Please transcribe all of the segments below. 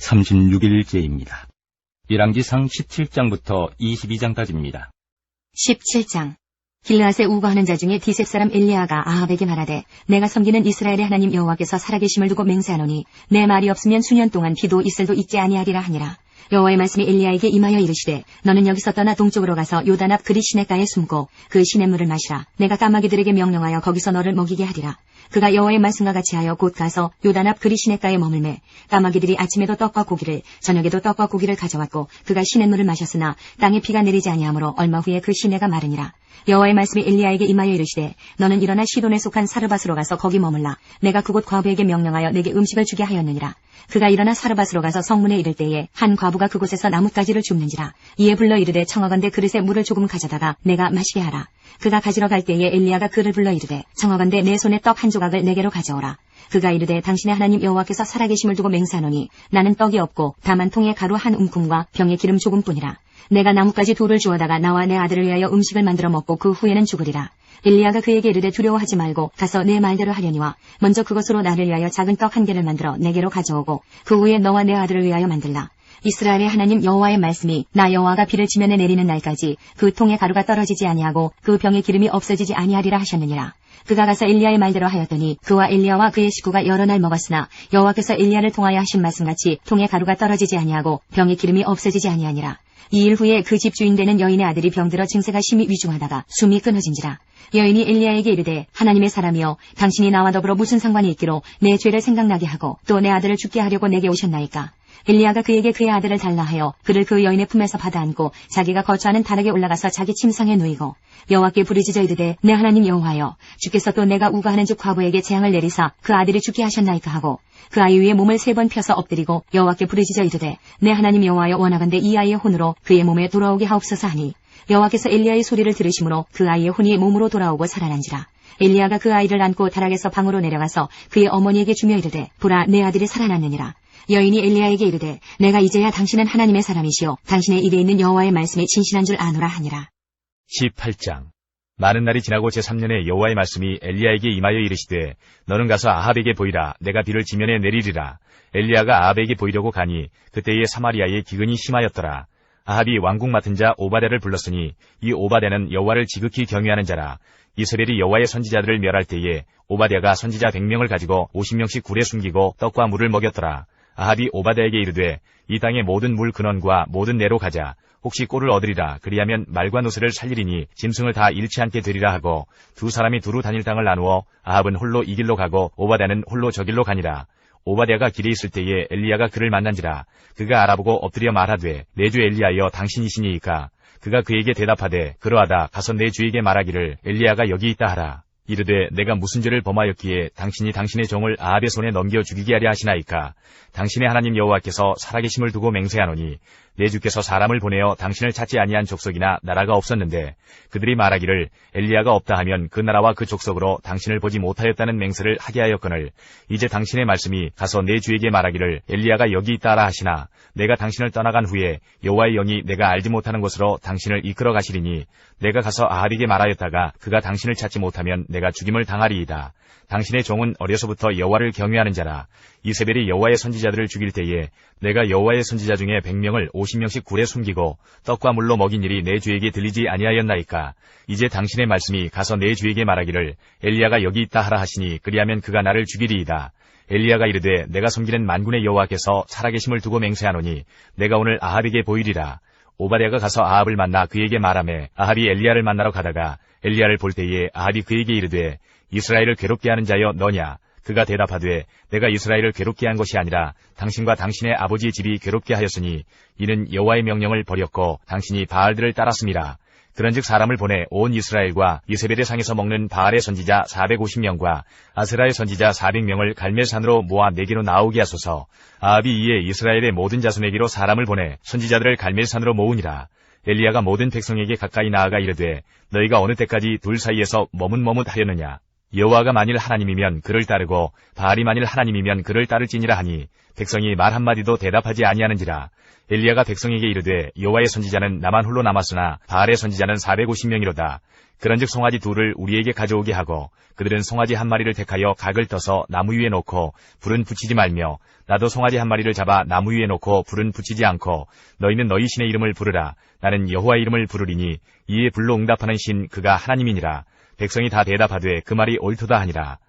36일째입니다. 열왕기상 17장부터 22장까지입니다. 17장. 길르앗에 우거하는 자 중에 디셉 사람 엘리야가 아합에게 말하되 내가 섬기는 이스라엘의 하나님 여호와께서 살아계심을 두고 맹세하노니 내 말이 없으면 수년 동안 비도 이슬도 있지 아니하리라 하니라. 여호와의 말씀이 엘리야에게 임하여 이르시되 너는 여기서 떠나 동쪽으로 가서 요단 앞 그리 시냇가에 숨고 그 시냇물을 마시라. 내가 까마귀들에게 명령하여 거기서 너를 먹이게 하리라. 그가 여호와의 말씀과 같이 하여 곧 가서 요단 앞 그리 시냇가에 머물매 까마귀들이 아침에도 떡과 고기를 저녁에도 떡과 고기를 가져왔고 그가 시냇물을 마셨으나 땅에 비가 내리지 아니하므로 얼마 후에 그 시내가 마르니라. 여호와의 말씀이 엘리야에게 임하여 이르시되 너는 일어나 시돈에 속한 사르밧으로 가서 거기 머물라. 내가 그곳 과부에게 명령하여 내게 음식을 주게 하였느니라. 그가 일어나 사르밧으로 가서 성문에 이를 때에 한 과부가 그곳에서 나뭇가지를 줍는지라. 이에 불러 이르되 청하건대 그릇에 물을 조금 가져다가 내가 마시게 하라. 그가 가지러 갈 때에 엘리야가 그를 불러 이르되 청하건대 내 손에 떡 한 조각을 내게로 가져오라. 그가 이르되 당신의 하나님 여호와께서 살아계심을 두고 맹세하노니 나는 떡이 없고 다만 통에 가루 한 움큼과 병에 기름 조금뿐이라. 내가 나뭇가지 둘을 주워다가 나와 내 아들을 위하여 음식을 만들어 먹고 그 후에는 죽으리라. 엘리야가 그에게 이르되 두려워하지 말고 가서 내 말대로 하려니와 먼저 그것으로 나를 위하여 작은 떡 한 개를 만들어 내게로 가져오고 그 후에 너와 내 아들을 위하여 만들라. 이스라엘의 하나님 여호와의 말씀이 나 여호와가 비를 지면에 내리는 날까지 그 통에 가루가 떨어지지 아니하고 그 병에 기름이 없어지지 아니하리라 하셨느니라. 그가 가서 엘리야의 말대로 하였더니 그와 엘리야와 그의 식구가 여러 날 먹었으나 여호와께서 엘리야를 통하여 하신 말씀같이 통에 가루가 떨어지지 아니하고 병에 기름이 없어지지 아니하니라. 2일 후에 그 집주인 되는 여인의 아들이 병들어 증세가 심히 위중하다가 숨이 끊어진지라. 여인이 엘리야에게 이르되 하나님의 사람이여 당신이 나와 더불어 무슨 상관이 있기로 내 죄를 생각나게 하고 또 내 아들을 죽게 하려고 내게 오셨나이까. 엘리야가 그에게 그의 아들을 달라 하여 그를 그 여인의 품에서 받아 안고 자기가 거처하는 다락에 올라가서 자기 침상에 누이고 여호와께 부르짖어 이르되 내 하나님 여호와여 주께서 또 내가 우거하는 즉 과부에게 재앙을 내리사 그 아들이 죽게 하셨나이까 하고 그 아이 위에 몸을 3번 펴서 엎드리고 여호와께 부르짖어 이르되 내 하나님 여호와여 원하건대 이 아이의 혼으로 그의 몸에 돌아오게 하옵소서 하니 여호와께서 엘리야의 소리를 들으심으로 그 아이의 혼이 몸으로 돌아오고 살아난지라. 엘리야가 그 아이를 안고 다락에서 방으로 내려가서 그의 어머니에게 주며 이르되 보라 내 아들이 살아났느니라. 여인이 엘리야에게 이르되 내가 이제야 당신은 하나님의 사람이시오 당신의 입에 있는 여호와의 말씀이 진실한 줄 아노라 하니라. 18장. 많은 날이 지나고 제3년에 여호와의 말씀이 엘리야에게 임하여 이르시되 너는 가서 아합에게 보이라. 내가 비를 지면에 내리리라. 엘리야가 아합에게 보이려고 가니 그때에 사마리아에 기근이 심하였더라. 아합이 왕궁 맡은 자 오바댜를 불렀으니 이 오바댜는 여호와를 지극히 경외하는 자라. 이스라엘이 여호와의 선지자들을 멸할 때에 오바댜가 선지자 100명을 가지고 50명씩 굴에 숨기고 떡과 물을 먹였더라. 아합이 오바댜에게 이르되 이 땅의 모든 물 근원과 모든 내로 가자. 혹시 꼴을 얻으리라. 그리하면 말과 노새를 살리리니 짐승을 다 잃지 않게 되리라 하고 두 사람이 두루 다닐 땅을 나누어 아합은 홀로 이 길로 가고 오바댜는 홀로 저 길로 가니라. 오바댜가 길에 있을 때에 엘리야가 그를 만난지라. 그가 알아보고 엎드려 말하되 내 주 엘리야여 당신이시니이까. 그가 그에게 대답하되 그러하다. 가서 내 주에게 말하기를 엘리야가 여기 있다 하라. 이르되 내가 무슨 죄를 범하였기에 당신이 당신의 종을 아합의 손에 넘겨 죽이게 하려 하시나이까. 당신의 하나님 여호와께서 살아계심을 두고 맹세하노니 내 주께서 사람을 보내어 당신을 찾지 아니한 족속이나 나라가 없었는데 그들이 말하기를 엘리야가 없다 하면 그 나라와 그 족속으로 당신을 보지 못하였다는 맹세를 하게 하였거늘 이제 당신의 말씀이 가서 내 주에게 말하기를 엘리야가 여기 있다라 하시나 내가 당신을 떠나간 후에 여호와의 영이 내가 알지 못하는 곳으로 당신을 이끌어 가시리니 내가 가서 아합에게 말하였다가 그가 당신을 찾지 못하면 내가 죽임을 당하리이다. 당신의 종은 어려서부터 여호와를 경외하는 자라. 이세벨이 여호와의 선지자들을 죽일 때에 내가 여호와의 선지자 중에 100명을 50명씩 굴에 숨기고 떡과 물로 먹인 일이 내 주에게 들리지 아니하였나이까. 이제 당신의 말씀이 가서 내 주에게 말하기를 엘리야가 여기 있다 하라 하시니 그리하면 그가 나를 죽이리이다. 엘리야가 이르되 내가 섬기는 만군의 여호와께서 살아계심을 두고 맹세하노니 내가 오늘 아합에게 보이리라. 오바댜가 가서 아합을 만나 그에게 말하매 아합이 엘리야를 만나러 가다가 엘리야를 볼 때에 아합이 그에게 이르되 이스라엘을 괴롭게 하는 자여 너냐. 그가 대답하되 내가 이스라엘을 괴롭게 한 것이 아니라 당신과 당신의 아버지의 집이 괴롭게 하였으니 이는 여호와의 명령을 버렸고 당신이 바알들을 따랐음이라. 그런즉 사람을 보내 온 이스라엘과 이세벨의 상에서 먹는 바알의 선지자 450명과 아세라의 선지자 400명을 갈멜산으로 모아 내게로 나오게 하소서. 아합이 이에 이스라엘의 모든 자손에게로 사람을 보내 선지자들을 갈멜산으로 모으니라. 엘리야가 모든 백성에게 가까이 나아가 이르되 너희가 어느 때까지 둘 사이에서 머뭇머뭇하려느냐. 여호와가 만일 하나님이면 그를 따르고 바알이 만일 하나님이면 그를 따를지니라 하니 백성이 말 한마디도 대답하지 아니하는지라. 엘리야가 백성에게 이르되 여호와의 선지자는 나만 홀로 남았으나 바알의 선지자는 450명이로다. 그런즉 송아지 둘을 우리에게 가져오게 하고 그들은 송아지 한 마리를 택하여 각을 떠서 나무 위에 놓고 불은 붙이지 말며 나도 송아지 한 마리를 잡아 나무 위에 놓고 불은 붙이지 않고 너희는 너희 신의 이름을 부르라. 나는 여호와의 이름을 부르리니 이에 불로 응답하는 신 그가 하나님이니라. 백성이 다 대답하되 그 말이 옳도다 하니라.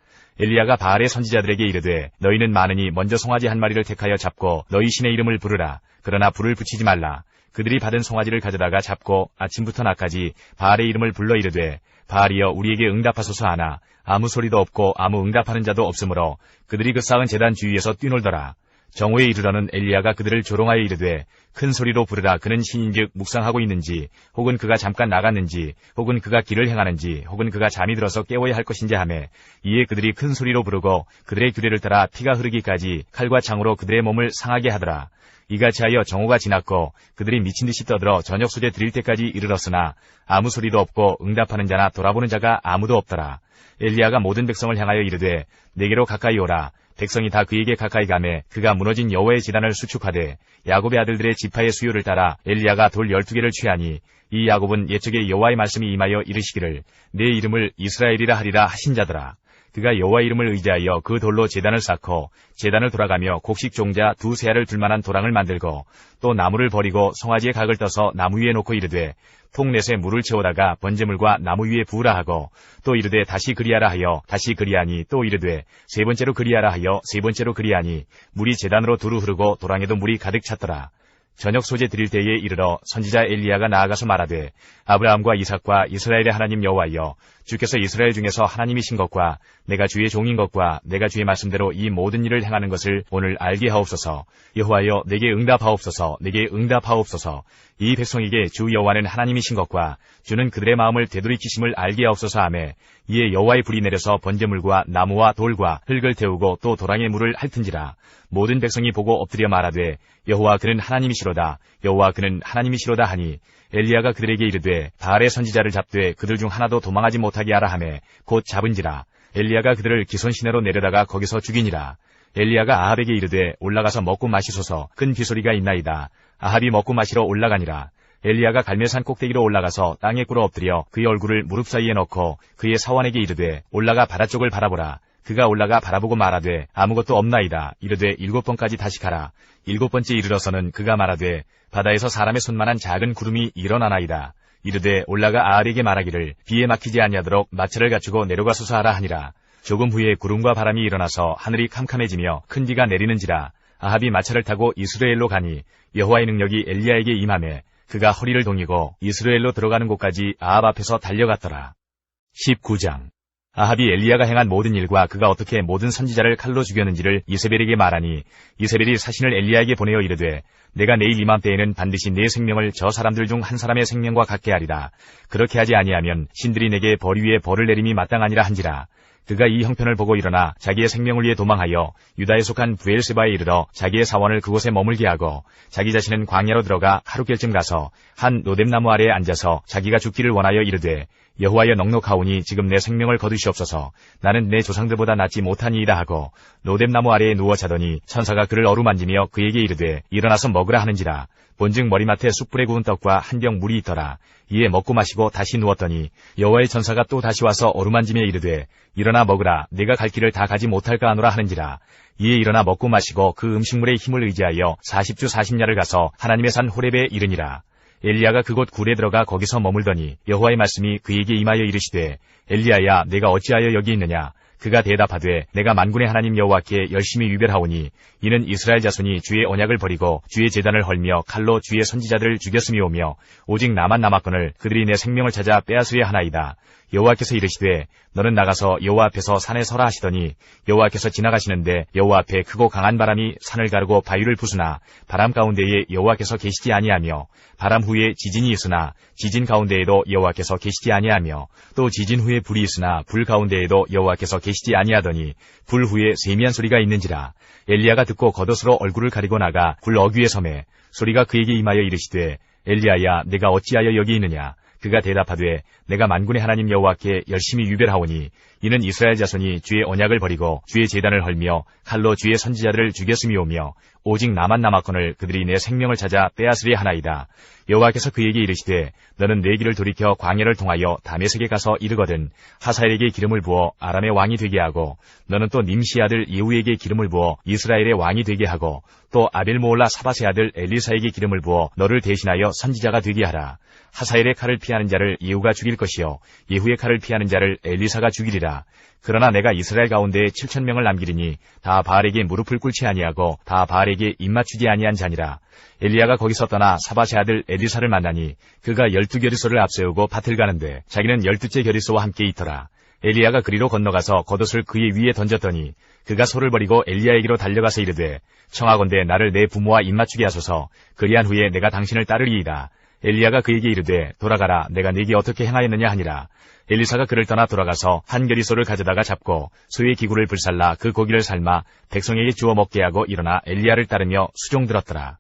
엘리야가 바알의 선지자들에게 이르되 너희는 많으니 먼저 송아지 한 마리를 택하여 잡고 너희 신의 이름을 부르라. 그러나 불을 붙이지 말라. 그들이 받은 송아지를 가져다가 잡고 아침부터 낮까지 바알의 이름을 불러 이르되 바알이여 우리에게 응답하소서 하나 아무 소리도 없고 아무 응답하는 자도 없으므로 그들이 그 쌓은 제단 주위에서 뛰놀더라. 정오에 이르러는 엘리야가 그들을 조롱하여 이르되 큰 소리로 부르라. 그는 신인즉 묵상하고 있는지 혹은 그가 잠깐 나갔는지 혹은 그가 길을 행하는지 혹은 그가 잠이 들어서 깨워야 할 것인지 하매 이에 그들이 큰 소리로 부르고 그들의 규례를 따라 피가 흐르기까지 칼과 창으로 그들의 몸을 상하게 하더라. 이같이 하여 정오가 지났고 그들이 미친 듯이 떠들어 저녁 소재 드릴 때까지 이르렀으나 아무 소리도 없고 응답하는 자나 돌아보는 자가 아무도 없더라. 엘리야가 모든 백성을 향하여 이르되 내게로 가까이 오라. 백성이 다 그에게 가까이 가매 그가 무너진 여호와의 제단을 수축하되 야곱의 아들들의 지파의 수요를 따라 엘리야가 돌 12개를 취하니 이 야곱은 옛적에 여호와의 말씀이 임하여 이르시기를 내 이름을 이스라엘이라 하리라 하신 자더라. 그가 여호와의 이름을 의지하여 그 돌로 제단을 쌓고 제단을 돌아가며 곡식 종자 2-3알을 둘만한 도랑을 만들고 또 나무를 버리고 송아지의 각을 떠서 나무 위에 놓고 이르되 통넷에 물을 채우다가 번제물과 나무 위에 부으라 하고 또 이르되 다시 그리하라 하여 다시 그리하니 또 이르되 세 번째로 그리하라 하여 세 번째로 그리하니 물이 제단으로 두루 흐르고 도랑에도 물이 가득 찼더라. 저녁 소재 드릴 때에 이르러 선지자 엘리야가 나아가서 말하되 아브라함과 이삭과 이스라엘의 하나님 여호와여 주께서 이스라엘 중에서 하나님이신 것과 내가 주의 종인 것과 내가 주의 말씀대로 이 모든 일을 행하는 것을 오늘 알게 하옵소서. 여호와여 내게 응답하옵소서. 내게 응답하옵소서. 이 백성에게 주 여호와는 하나님이신 것과 주는 그들의 마음을 되돌이키심을 알게 하옵소서 하매 이에 여호와의 불이 내려서 번제물과 나무와 돌과 흙을 태우고 또 도랑의 물을 핥은지라. 모든 백성이 보고 엎드려 말하되 여호와 그는 하나님이시로다. 여호와 그는 하나님이시로다 하니 엘리야가 그들에게 이르되 바알의 선지자를 잡되 그들 중 하나도 도망하지 못하게 하라 하매 곧 잡은지라. 엘리야가 그들을 기손 시내로 내려다가 거기서 죽이니라. 엘리야가 아합에게 이르되 올라가서 먹고 마시소서. 큰 비소리가 있나이다. 아합이 먹고 마시러 올라가니라. 엘리야가 갈멜산 꼭대기로 올라가서 땅에 꿇어 엎드려 그의 얼굴을 무릎 사이에 넣고 그의 사원에게 이르되 올라가 바다 쪽을 바라보라. 그가 올라가 바라보고 말하되 아무것도 없나이다. 이르되 7번까지 다시 가라. 7번째 이르러서는 그가 말하되 바다에서 사람의 손만한 작은 구름이 일어나나이다. 이르되 올라가 아합에게 말하기를 비에 막히지 아니하도록 마차를 갖추고 내려가소서 하라 하니라. 조금 후에 구름과 바람이 일어나서 하늘이 캄캄해지며 큰 비가 내리는지라. 아합이 마차를 타고 이스라엘로 가니 여호와의 능력이 엘리야에게 임하매 그가 허리를 동이고 이스라엘로 들어가는 곳까지 아합 앞에서 달려갔더라. 19장 아합이 엘리야가 행한 모든 일과 그가 어떻게 모든 선지자를 칼로 죽였는지를 이세벨에게 말하니 이세벨이 사신을 엘리야에게 보내어 이르되 내가 내일 이맘때에는 반드시 내 생명을 저 사람들 중 한 사람의 생명과 같게 하리라. 그렇게 하지 아니하면 신들이 내게 벌 위에 벌을 내림이 마땅하니라 한지라. 그가 이 형편을 보고 일어나 자기의 생명을 위해 도망하여 유다에 속한 브엘세바에 이르러 자기의 사원을 그곳에 머물게 하고 자기 자신은 광야로 들어가 하루길쯤 가서 한 로뎀나무 아래에 앉아서 자기가 죽기를 원하여 이르되 여호와여 넉넉하오니 지금 내 생명을 거두시옵소서. 나는 내 조상들보다 낫지 못하니이다 하고 로뎀나무 아래에 누워 자더니 천사가 그를 어루만지며 그에게 이르되 일어나서 먹으라 하는지라. 본즉 머리맡에 숯불에 구운 떡과 한 병 물이 있더라. 이에 먹고 마시고 다시 누웠더니 여호와의 천사가 또 다시 와서 어루만지며 이르되 일어나 먹으라. 내가 갈 길을 다 가지 못할까 하노라 하는지라. 이에 일어나 먹고 마시고 그 음식물의 힘을 의지하여 40주 40야를 가서 하나님의 산 호렙에 이르니라. 엘리야가 그곳 굴에 들어가 거기서 머물더니 여호와의 말씀이 그에게 임하여 이르시되 엘리야야 내가 어찌하여 여기 있느냐. 그가 대답하되 내가 만군의 하나님 여호와께 열심히 유별하오니 이는 이스라엘 자손이 주의 언약을 버리고 주의 제단을 헐며 칼로 주의 선지자들을 죽였음이오며 오직 나만 남았거늘 그들이 내 생명을 찾아 빼앗으려 하나이다. 여호와께서 이르시되 너는 나가서 여호와 앞에서 산에 서라 하시더니 여호와께서 지나가시는데 여호와 앞에 크고 강한 바람이 산을 가르고 바위를 부수나 바람 가운데에 여호와께서 계시지 아니하며 바람 후에 지진이 있으나 지진 가운데에도 여호와께서 계시지 아니하며 또 지진 후에 불이 있으나 불 가운데에도 여호와께서 계시지 아니하더니 불 후에 세미한 소리가 있는지라. 엘리야가 듣고 겉옷으로 얼굴을 가리고 나가 굴 어귀에 섬에 소리가 그에게 임하여 이르시되 엘리야야 내가 어찌하여 여기 있느냐. 그가 대답하되 내가 만군의 하나님 여호와께 열심히 유별하오니 이는 이스라엘 자손이 주의 언약을 버리고 주의 제단을 헐며 칼로 주의 선지자들을 죽였음이오며 오직 나만 남았거늘 그들이 내 생명을 찾아 빼앗으리 하나이다. 여호와께서 그에게 이르시되 너는 내 길을 돌이켜 광야를 통하여 다메섹에 가서 이르거든 하사엘에게 기름을 부어 아람의 왕이 되게 하고 너는 또 님시 아들 예후에게 기름을 부어 이스라엘의 왕이 되게 하고 또 아벨모올라 사밧의 아들 엘리사에게 기름을 부어 너를 대신하여 선지자가 되게 하라. 하사엘의 칼을 피하는 자를 예후가 죽일 것이요 예후의 칼을 피하는 자를 엘리사가 죽이리라. 그러나 내가 이스라엘 가운데에 7,000명을 남기리니 다 바알에게 무릎을 꿇지 아니하고 다 바알에게 입맞추지 아니한 자니라. 엘리야가 거기서 떠나 사밧의 아들 엘리사를 만나니 그가 12겨리소를 앞세우고 밭을 가는데 자기는 12째 겨리소와 함께 있더라. 엘리야가 그리로 건너가서 겉옷을 그의 위에 던졌더니 그가 소를 버리고 엘리야에게로 달려가서 이르되 청하건대 나를 내 부모와 입맞추게 하소서. 그리한 후에 내가 당신을 따르리이다. 엘리야가 그에게 이르되 돌아가라. 내가 네게 어떻게 행하였느냐 하니라. 엘리사가 그를 떠나 돌아가서 한 겨리소를 가져다가 잡고 소의 기구를 불살라 그 고기를 삶아 백성에게 주어 먹게 하고 일어나 엘리야를 따르며 수종들었더라.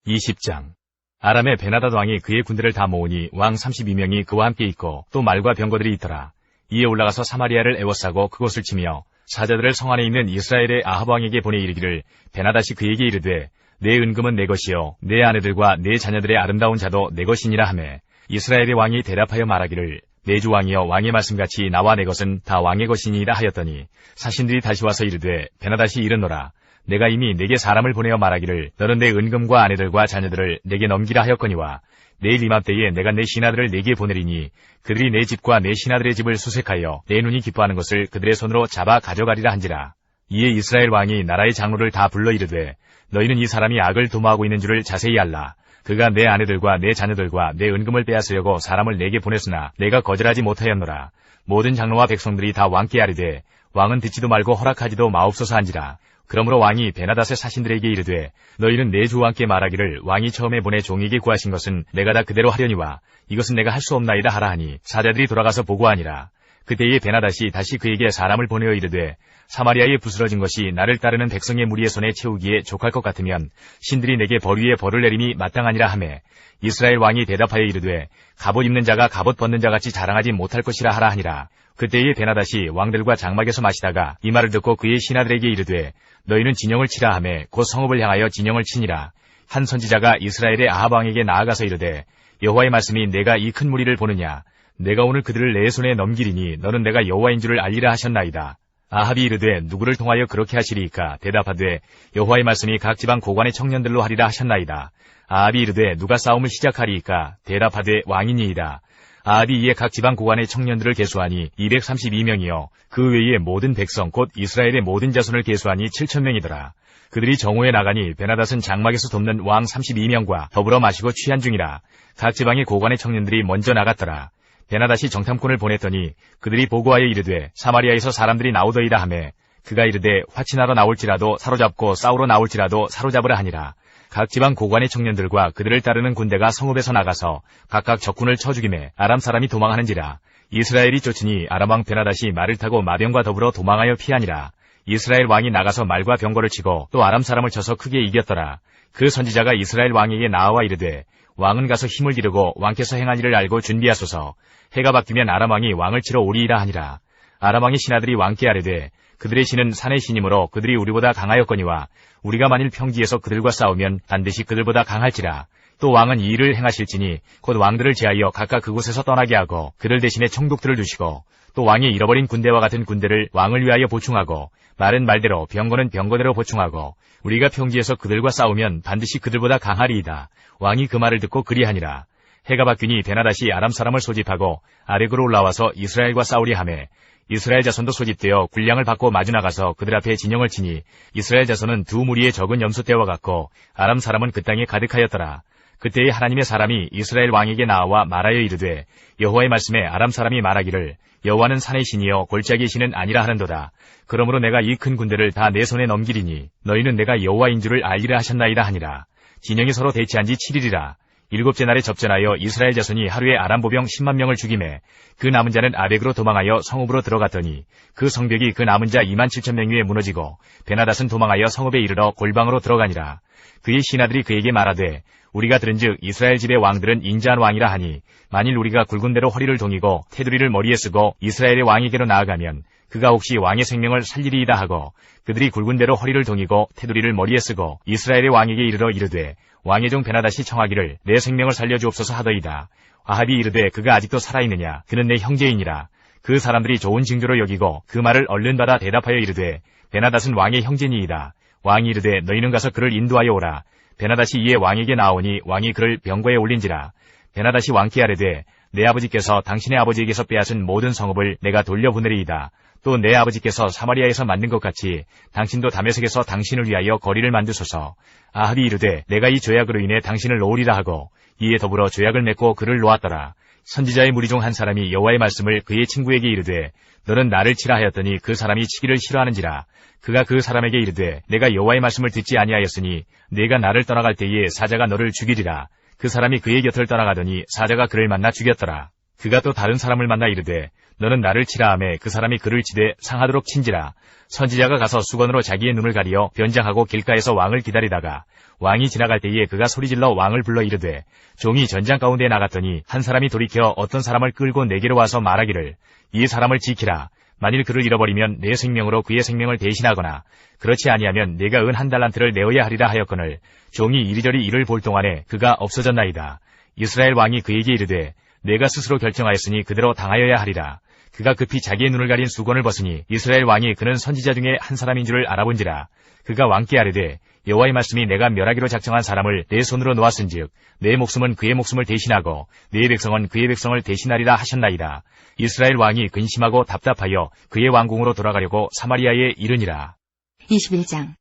20장 아람의 베나닷 왕이 그의 군대를 다 모으니 왕 32명이 그와 함께 있고 또 말과 병거들이 있더라. 이에 올라가서 사마리아를 에워싸고 그곳을 치며 사자들을 성 안에 있는 이스라엘의 아합 왕에게 보내 이르기를 베나닷이 그에게 이르되 내 은금은 내 것이요 내 아내들과 내 자녀들의 아름다운 자도 내 것이니라 하매 이스라엘의 왕이 대답하여 말하기를 내 주 왕이여 왕의 말씀같이 나와 내 것은 다 왕의 것이니이다 하였더니 사신들이 다시 와서 이르되 베나닷이 이르노라. 내가 이미 내게 사람을 보내어 말하기를 너는 내 은금과 아내들과 자녀들을 내게 넘기라 하였거니와 내일 이맘때에 내가 내 신하들을 내게 보내리니 그들이 내 집과 내 신하들의 집을 수색하여 내 눈이 기뻐하는 것을 그들의 손으로 잡아 가져가리라 한지라. 이에 이스라엘 왕이 나라의 장로를 다 불러 이르되 너희는 이 사람이 악을 도모하고 있는 줄을 자세히 알라. 그가 내 아내들과 내 자녀들과 내 은금을 빼앗으려고 사람을 내게 보냈으나 내가 거절하지 못하였노라. 모든 장로와 백성들이 다 왕께 아뢰되 왕은 듣지도 말고 허락하지도 마옵소서 한지라. 그러므로 왕이 베나닷의 사신들에게 이르되 너희는 내 주 왕께 말하기를 왕이 처음에 보내 종에게 구하신 것은 내가 다 그대로 하려니와 이것은 내가 할 수 없나이다 하라 하니 사자들이 돌아가서 보고하니라. 그때에 베나닷이 다시 그에게 사람을 보내어 이르되 사마리아에 부스러진 것이 나를 따르는 백성의 무리의 손에 채우기에 족할 것 같으면 신들이 내게 벌 위에 벌을 내림이 마땅하니라 하매 이스라엘 왕이 대답하여 이르되 갑옷 입는 자가 갑옷 벗는 자같이 자랑하지 못할 것이라 하라 하니라. 그때에 베나닷이 왕들과 장막에서 마시다가 이 말을 듣고 그의 신하들에게 이르되 너희는 진영을 치라 하매 곧 성읍을 향하여 진영을 치니라. 한 선지자가 이스라엘의 아합 왕에게 나아가서 이르되 여호와의 말씀이 내가 이 큰 무리를 보느냐. 내가 오늘 그들을 내 손에 넘기리니 너는 내가 여호와인 줄을 알리라 하셨나이다. 아합이 이르되 누구를 통하여 그렇게 하시리이까. 대답하되 여호와의 말씀이 각 지방 고관의 청년들로 하리라 하셨나이다. 아합이 이르되 누가 싸움을 시작하리이까. 대답하되 왕이니이다. 아합이 이에 각 지방 고관의 청년들을 계수하니 232명이요 그 외의 모든 백성 곧 이스라엘의 모든 자손을 계수하니 7,000명이더라. 그들이 정오에 나가니 베나닷은 장막에서 돕는 왕 32명과 더불어 마시고 취한 중이라. 각 지방의 고관의 청년들이 먼저 나갔더라. 베나닷이 정탐꾼을 보냈더니 그들이 보고하여 이르되 사마리아에서 사람들이 나오더이다 하매 그가 이르되 화친하러 나올지라도 사로잡고 싸우러 나올지라도 사로잡으라 하니라. 각 지방 고관의 청년들과 그들을 따르는 군대가 성읍에서 나가서 각각 적군을 쳐 죽이매 아람 사람이 도망하는지라. 이스라엘이 쫓으니 아람 왕 베나닷이 말을 타고 마병과 더불어 도망하여 피하니라. 이스라엘 왕이 나가서 말과 병거를 치고 또 아람 사람을 쳐서 크게 이겼더라. 그 선지자가 이스라엘 왕에게 나아와 이르되 왕은 가서 힘을 기르고 왕께서 행한 일을 알고 준비하소서. 해가 바뀌면 아람 왕이 왕을 치러 오리이라 하니라. 아람 왕의 신하들이 왕께 아뢰되 그들의 신은 산의 신이므로 그들이 우리보다 강하였거니와 우리가 만일 평지에서 그들과 싸우면 반드시 그들보다 강할지라. 또 왕은 이 일을 행하실지니 곧 왕들을 제하여 각각 그곳에서 떠나게 하고 그들 대신에 총독들을 두시고 또 왕이 잃어버린 군대와 같은 군대를 왕을 위하여 보충하고 말은 말대로 병거는 병거대로 보충하고 우리가 평지에서 그들과 싸우면 반드시 그들보다 강하리이다. 왕이 그 말을 듣고 그리하니라. 해가 바뀌니 베나닷이 아람 사람을 소집하고 아렉으로 올라와서 이스라엘과 싸우리 하매 이스라엘 자손도 소집되어 군량을 받고 마주 나가서 그들 앞에 진영을 치니 이스라엘 자손은 두 무리의 적은 염소 떼와 같고 아람 사람은 그 땅에 가득하였더라. 그때에 하나님의 사람이 이스라엘 왕에게 나와 말하여 이르되 여호와의 말씀에 아람 사람이 말하기를 여호와는 산의 신이여 골짜기의 신은 아니라 하는도다. 그러므로 내가 이 큰 군대를 다 내 손에 넘기리니 너희는 내가 여호와인 줄을 알리라 하셨나이다 하니라. 진영이 서로 대치한 지 7일이라. 7째 날에 접전하여 이스라엘 자손이 하루에 아람 보병 10만 명을 죽이매 그 남은 자는 아벡으로 도망하여 성읍으로 들어갔더니 그 성벽이 그 남은 자 27,000명 위에 무너지고 베나닷은 도망하여 성읍에 이르러 골방으로 들어가니라. 그의 신하들이 그에게 말하되 우리가 들은즉 이스라엘 집의 왕들은 인자한 왕이라 하니 만일 우리가 굵은 대로 허리를 동이고 테두리를 머리에 쓰고 이스라엘의 왕에게로 나아가면 그가 혹시 왕의 생명을 살리리이다 하고 그들이 굵은 대로 허리를 동이고 테두리를 머리에 쓰고 이스라엘의 왕에게 이르러 이르되 왕의 종 베나다시 청하기를 내 생명을 살려주옵소서 하더이다. 아합이 이르되 그가 아직도 살아있느냐? 그는 내 형제이니라. 그 사람들이 좋은 징조로 여기고 그 말을 얼른 받아 대답하여 이르되 베나닷은 왕의 형제니이다. 왕이 이르되 너희는 가서 그를 인도하여 오라. 베나닷이 이에 왕에게 나오니 왕이 그를 병거에 올린지라. 베나닷이 왕께 아뢰되 내 아버지께서 당신의 아버지에게서 빼앗은 모든 성읍을 내가 돌려보내리이다. 또 내 아버지께서 사마리아에서 만든 것 같이 당신도 다메섹에서 당신을 위하여 거리를 만드소서. 아합이 이르되 내가 이 죄악으로 인해 당신을 놓으리라 하고 이에 더불어 죄악을 맺고 그를 놓았더라. 선지자의 무리 중 한 사람이 여호와의 말씀을 그의 친구에게 이르되 너는 나를 치라 하였더니 그 사람이 치기를 싫어하는지라. 그가 그 사람에게 이르되 내가 여호와의 말씀을 듣지 아니하였으니 네가 나를 떠나갈 때에 사자가 너를 죽이리라. 그 사람이 그의 곁을 떠나가더니 사자가 그를 만나 죽였더라. 그가 또 다른 사람을 만나 이르되 너는 나를 치라 하매 그 사람이 그를 치되 상하도록 친지라. 선지자가 가서 수건으로 자기의 눈을 가리어 변장하고 길가에서 왕을 기다리다가 왕이 지나갈 때에 그가 소리질러 왕을 불러 이르되 종이 전장 가운데 나갔더니 한 사람이 돌이켜 어떤 사람을 끌고 내게로 와서 말하기를 이 사람을 지키라. 만일 그를 잃어버리면 내 생명으로 그의 생명을 대신하거나 그렇지 아니하면 내가 은 1달란트를 내어야 하리라 하였거늘 종이 이리저리 이를 볼 동안에 그가 없어졌나이다. 이스라엘 왕이 그에게 이르되 내가 스스로 결정하였으니 그대로 당하여야 하리라. 그가 급히 자기의 눈을 가린 수건을 벗으니 이스라엘 왕이 그는 선지자 중에 한 사람인 줄을 알아본지라. 그가 왕께 아뢰되 여호와의 말씀이 내가 멸하기로 작정한 사람을 내 손으로 놓았은즉 내 목숨은 그의 목숨을 대신하고 내 백성은 그의 백성을 대신하리라 하셨나이다. 이스라엘 왕이 근심하고 답답하여 그의 왕궁으로 돌아가려고 사마리아에 이르니라. 21장.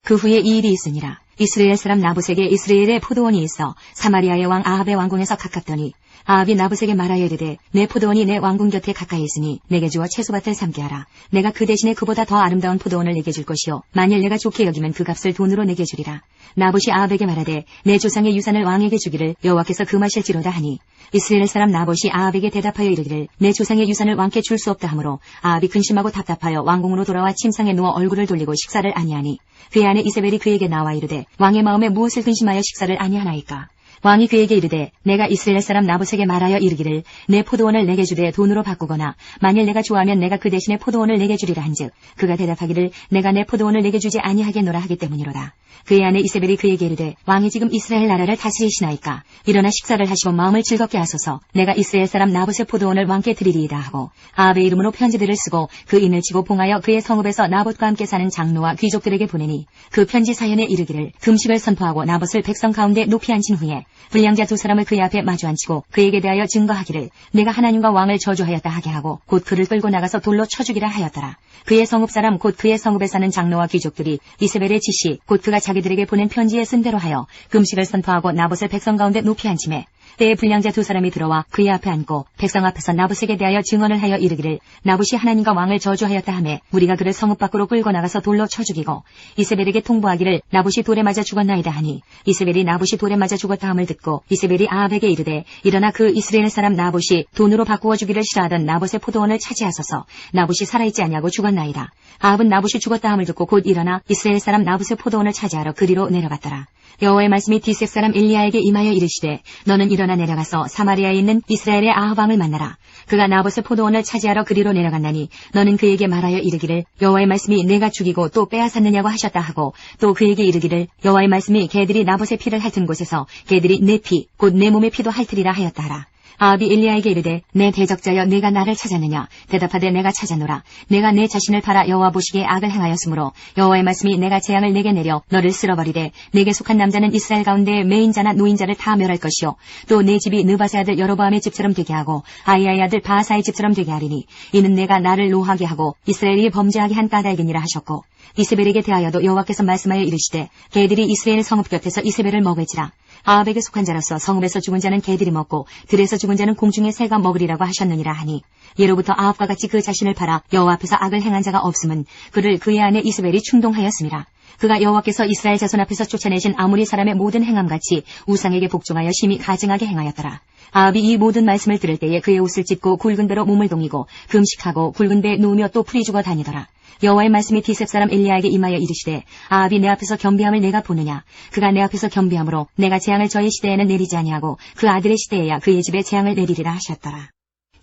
그 후에 이 일이 있으니라. 이스라엘 사람 나봇에게 이스라엘의 포도원이 있어 사마리아의 왕 아합의 왕궁에서 가깝더니 아합이 나봇에게 말하여 이르되 내 포도원이 내 왕궁 곁에 가까이 있으니 내게 주어 채소밭을 삼게 하라. 내가 그 대신에 그보다 더 아름다운 포도원을 내게 줄 것이요 만일 내가 좋게 여기면 그 값을 돈으로 내게 주리라. 나봇이 아합에게 말하되 내 조상의 유산을 왕에게 주기를 여호와께서 금하실지로다 하니 이스라엘 사람 나봇이 아합에게 대답하여 이르기를 내 조상의 유산을 왕께 줄 수 없다 하므로 아합이 근심하고 답답하여 왕궁으로 돌아와 침상에 누워 얼굴을 돌리고 식사를 아니하니 그의 아내 이세벨이 그에게 나와 이르되 왕의 마음에 무엇을 근심하여 식사를 아니하나이까. 왕이 그에게 이르되 내가 이스라엘 사람 나봇에게 말하여 이르기를 내 포도원을 내게 주되 돈으로 바꾸거나 만일 내가 좋아하면 내가 그 대신에 포도원을 내게 주리라 한즉 그가 대답하기를 내가 내 포도원을 내게 주지 아니하겠노라 하기 때문이로다. 그의 아내 이세벨이 그에게 이르되 왕이 지금 이스라엘 나라를 다스리시나이까. 일어나 식사를 하시고 마음을 즐겁게 하소서. 내가 이스라엘 사람 나봇의 포도원을 왕께 드리리이다 하고 아합의 이름으로 편지들을 쓰고 그 인을 치고 봉하여 그의 성읍에서 나봇과 함께 사는 장로와 귀족들에게 보내니 그 편지 사연에 이르기를 금식을 선포하고 나봇을 백성 가운데 높이 앉힌 후에 불량자 2사람을 그의 앞에 마주 앉히고 그에게 대하여 증거하기를 내가 하나님과 왕을 저주하였다 하게 하고 곧 그를 끌고 나가서 돌로 쳐 죽이라 하였더라. 그의 성읍 사람 곧 그의 성읍에 사는 장로와 귀족들이 이세벨의 지시 곧 그가 자기들에게 보낸 편지에 쓴 대로 하여 금식을 선포하고 나봇을 백성 가운데 높이 앉히매 때에 불량자 2사람이 들어와 그의 앞에 앉고 백성 앞에서 나봇에게 대하여 증언을 하여 이르기를 나봇이 하나님과 왕을 저주하였다 하매 우리가 그를 성읍 밖으로 끌고 나가서 돌로 쳐 죽이고 이세벨에게 통보하기를 나봇이 돌에 맞아 죽었나이다 하니 이세벨이 나봇이 돌에 맞아 죽었다 함을 듣고 이세벨이 아합에게 이르되 일어나 그 이스라엘 사람 나봇이 돈으로 바꾸어 주기를 싫어하던 나봇의 포도원을 차지하소서. 나봇이 살아있지 아니하고 죽었나이다. 아합은 나봇이 죽었다 함을 듣고 곧 일어나 이스라엘 사람 나봇의 포도원을 차지하러 그리로 내려갔더라. 여호와의 말씀이 디셉 사람 엘리야에게 임하여 이르시되 너는 일어나 내려가서 사마리아에 있는 이스라엘의 아합 왕을 만나라. 그가 나봇의 포도원을 차지하러 그리로 내려갔나니 너는 그에게 말하여 이르기를 여호와의 말씀이 내가 죽이고 또 빼앗았느냐고 하셨다 하고 또 그에게 이르기를 여호와의 말씀이 개들이 나봇의 피를 핥은 곳에서 개들이 내 피 곧 내 몸의 피도 핥으리라 하였다 하라. 아합이 엘리야에게 이르되 내 대적자여 내가 나를 찾았느냐. 대답하되 내가 찾아노라. 내가 내 자신을 팔아 여호와 보시기에 악을 행하였으므로 여호와의 말씀이 내가 재앙을 내게 내려 너를 쓸어버리되 내게 속한 남자는 이스라엘 가운데 매인자나 노인자를 다 멸할 것이요 또 내 집이 느바세 아들 여로보암의 집처럼 되게 하고 아이야의 아들 바하사의 집처럼 되게 하리니 이는 내가 나를 노하게 하고 이스라엘이 범죄하게 한 까닭이니라 하셨고 이세벨에게 대하여도 여호와께서 말씀하여 이르시되 개들이 이스라엘 성읍 곁에서 이세벨을 먹을지라. 아합에게 속한 자로서 성읍에서 죽은 자는 개들이 먹고 들에서 죽은 자는 공중의 새가 먹으리라고 하셨느니라 하니 예로부터 아합과 같이 그 자신을 팔아 여호와 앞에서 악을 행한 자가 없음은 그를 그의 아내 이세벨이 충동하였음이라. 그가 여호와께서 이스라엘 자손 앞에서 쫓아내신 아모리 사람의 모든 행함같이 우상에게 복종하여 심히 가증하게 행하였더라. 아합이 이 모든 말씀을 들을 때에 그의 옷을 찢고 굵은 배로 몸을 동이고 금식하고 굵은 배에 누우며 또 풀이 죽어 다니더라. 여호와의 말씀이 디셉 사람 엘리야에게 임하여 이르시되 아합이 내 앞에서 겸비함을 내가 보느냐. 그가 내 앞에서 겸비함으로 내가 재앙을 저의 시대에는 내리지 아니하고 그 아들의 시대에야 그의 집에 재앙을 내리리라 하셨더라.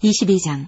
22장.